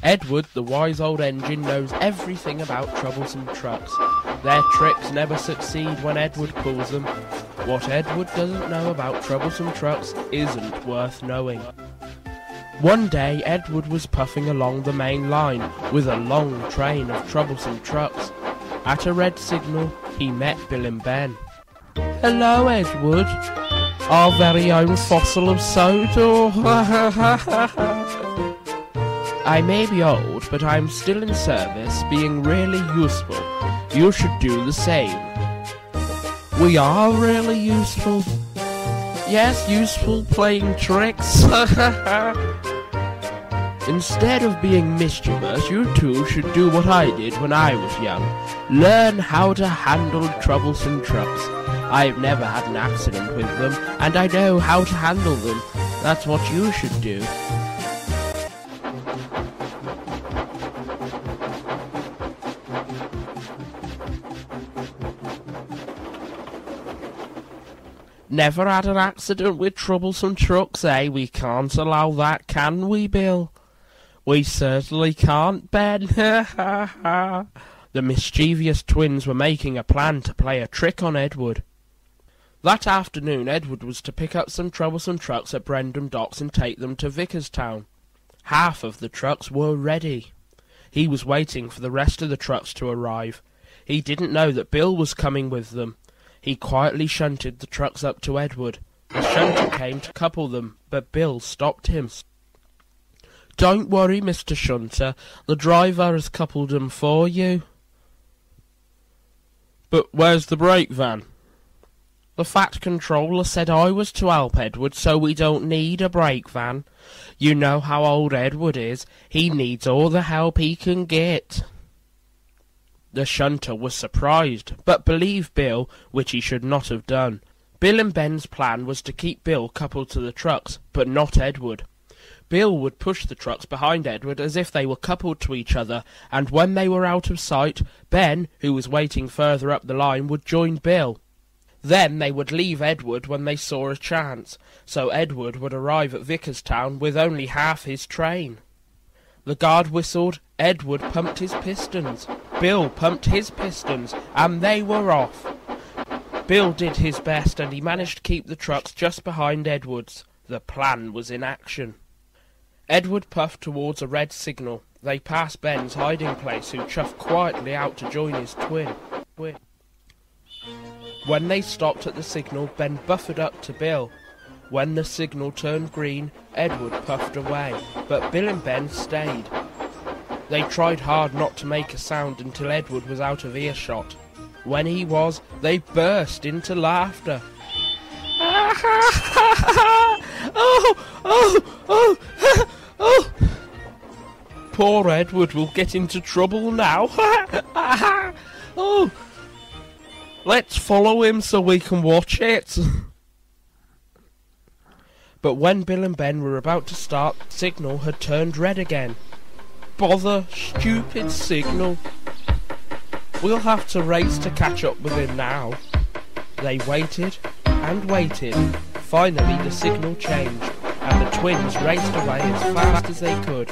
Edward, the wise old engine, knows everything about troublesome trucks. Their tricks never succeed when Edward pulls them. What Edward doesn't know about troublesome trucks isn't worth knowing. One day, Edward was puffing along the main line with a long train of troublesome trucks. At a red signal, he met Bill and Ben. "Hello, Edward. Our very own fossil of Sodor." "I may be old, but I'm still in service, being really useful. You should do the same." "We are really useful." "Yes, useful playing tricks." "Instead of being mischievous, you two should do what I did when I was young. Learn how to handle troublesome trucks. I've never had an accident with them, and I know how to handle them. That's what you should do." "Never had an accident with troublesome trucks, eh? We can't allow that, can we, Bill?" "We certainly can't, Ben." The mischievous twins were making a plan to play a trick on Edward. That afternoon, Edward was to pick up some troublesome trucks at Brendam Docks and take them to Vicarstown. Half of the trucks were ready. He was waiting for the rest of the trucks to arrive. He didn't know that Bill was coming with them. He quietly shunted the trucks up to Edward. The shunter came to couple them, but Bill stopped him. "Don't worry, Mr. Shunter. The driver has coupled them for you." "But where's the brake van?" "The Fat Controller said I was to help Edward, so we don't need a brake van. You know how old Edward is. He needs all the help he can get." The shunter was surprised, but believed Bill, which he should not have done. Bill and Ben's plan was to keep Bill coupled to the trucks, but not Edward. Bill would push the trucks behind Edward as if they were coupled to each other, and when they were out of sight, Ben, who was waiting further up the line, would join Bill. Then they would leave Edward when they saw a chance, so Edward would arrive at Vicarstown with only half his train. The guard whistled, Edward pumped his pistons, Bill pumped his pistons, and they were off. Bill did his best, and he managed to keep the trucks just behind Edward's. The plan was in action. Edward puffed towards a red signal. They passed Ben's hiding place, who chuffed quietly out to join his twin. When they stopped at the signal, Ben buffered up to Bill. When the signal turned green, Edward puffed away, but Bill and Ben stayed. They tried hard not to make a sound until Edward was out of earshot. When he was, they burst into laughter. Oh! Poor Edward will get into trouble now. Oh! Let's follow him so we can watch it. But when Bill and Ben were about to start, the signal had turned red again. Bother, stupid signal. We'll have to race to catch up with him now. They waited and waited. Finally the signal changed, and the twins raced away as fast as they could.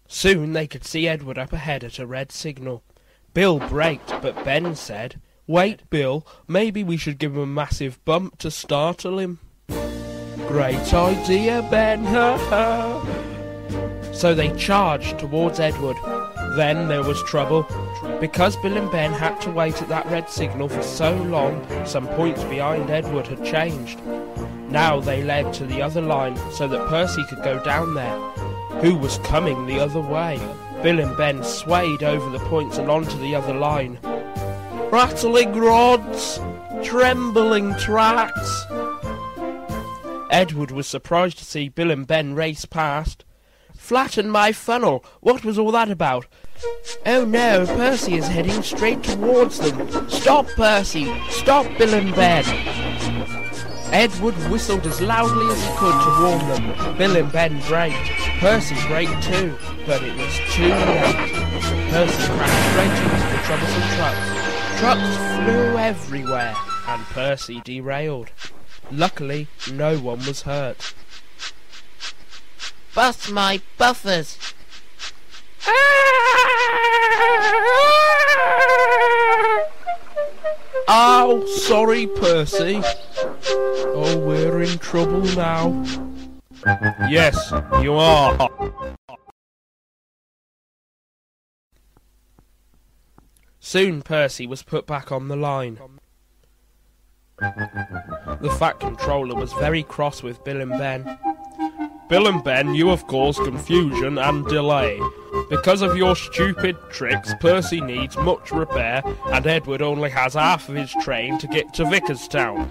Soon they could see Edward up ahead at a red signal. Bill braked, but Ben said, "Wait, Bill, maybe we should give him a massive bump to startle him." "Great idea, Ben, ha ha." So they charged towards Edward. Then there was trouble. Because Bill and Ben had to wait at that red signal for so long, some points behind Edward had changed. Now they led to the other line so that Percy could go down there. Who was coming the other way? Bill and Ben swayed over the points and onto the other line. Rattling rods! Trembling tracks! Edward was surprised to see Bill and Ben race past. "Flatten my funnel! What was all that about?" "Oh no, Percy is heading straight towards them. Stop, Percy! Stop, Bill and Ben!" Edward whistled as loudly as he could to warn them. Bill and Ben braked. Percy braked too, but it was too late. Percy crashed straight into the troublesome trucks. Trucks flew everywhere, and Percy derailed. Luckily, no one was hurt. "Bust my buffers!" Oh, sorry, Percy. Oh, we're in trouble now. Yes, you are. Soon Percy was put back on the line. The Fat Controller was very cross with Bill and Ben. Bill and Ben, you have caused confusion and delay. Because of your stupid tricks, Percy needs much repair, and Edward only has half of his train to get to Vickerstown.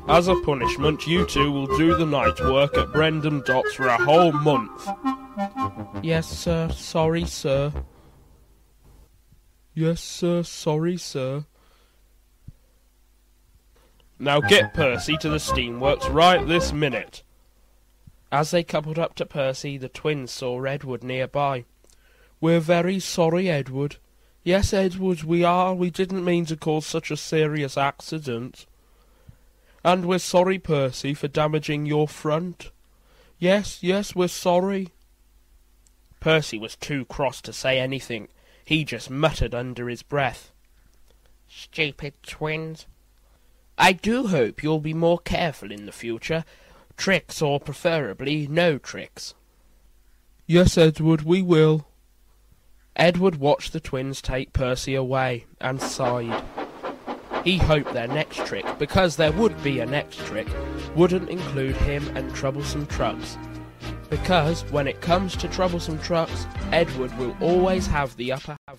As a punishment, you two will do the night work at Brendan Dots for a whole month. Yes, sir. Sorry, sir. Yes, sir. Sorry, sir. Now get Percy to the steamworks right this minute. As they coupled up to Percy, the twins saw Edward nearby. We're very sorry, Edward. Yes, Edward, we are. We didn't mean to cause such a serious accident. And we're sorry, Percy, for damaging your front. Yes, we're sorry. Percy was too cross to say anything. He just muttered under his breath. Stupid twins. I do hope you'll be more careful in the future. Tricks, or preferably no tricks. Yes, Edward, we will. Edward watched the twins take Percy away, and sighed. He hoped their next trick, because there would be a next trick, wouldn't include him and troublesome trucks. Because, when it comes to troublesome trucks, Edward will always have the upper hand.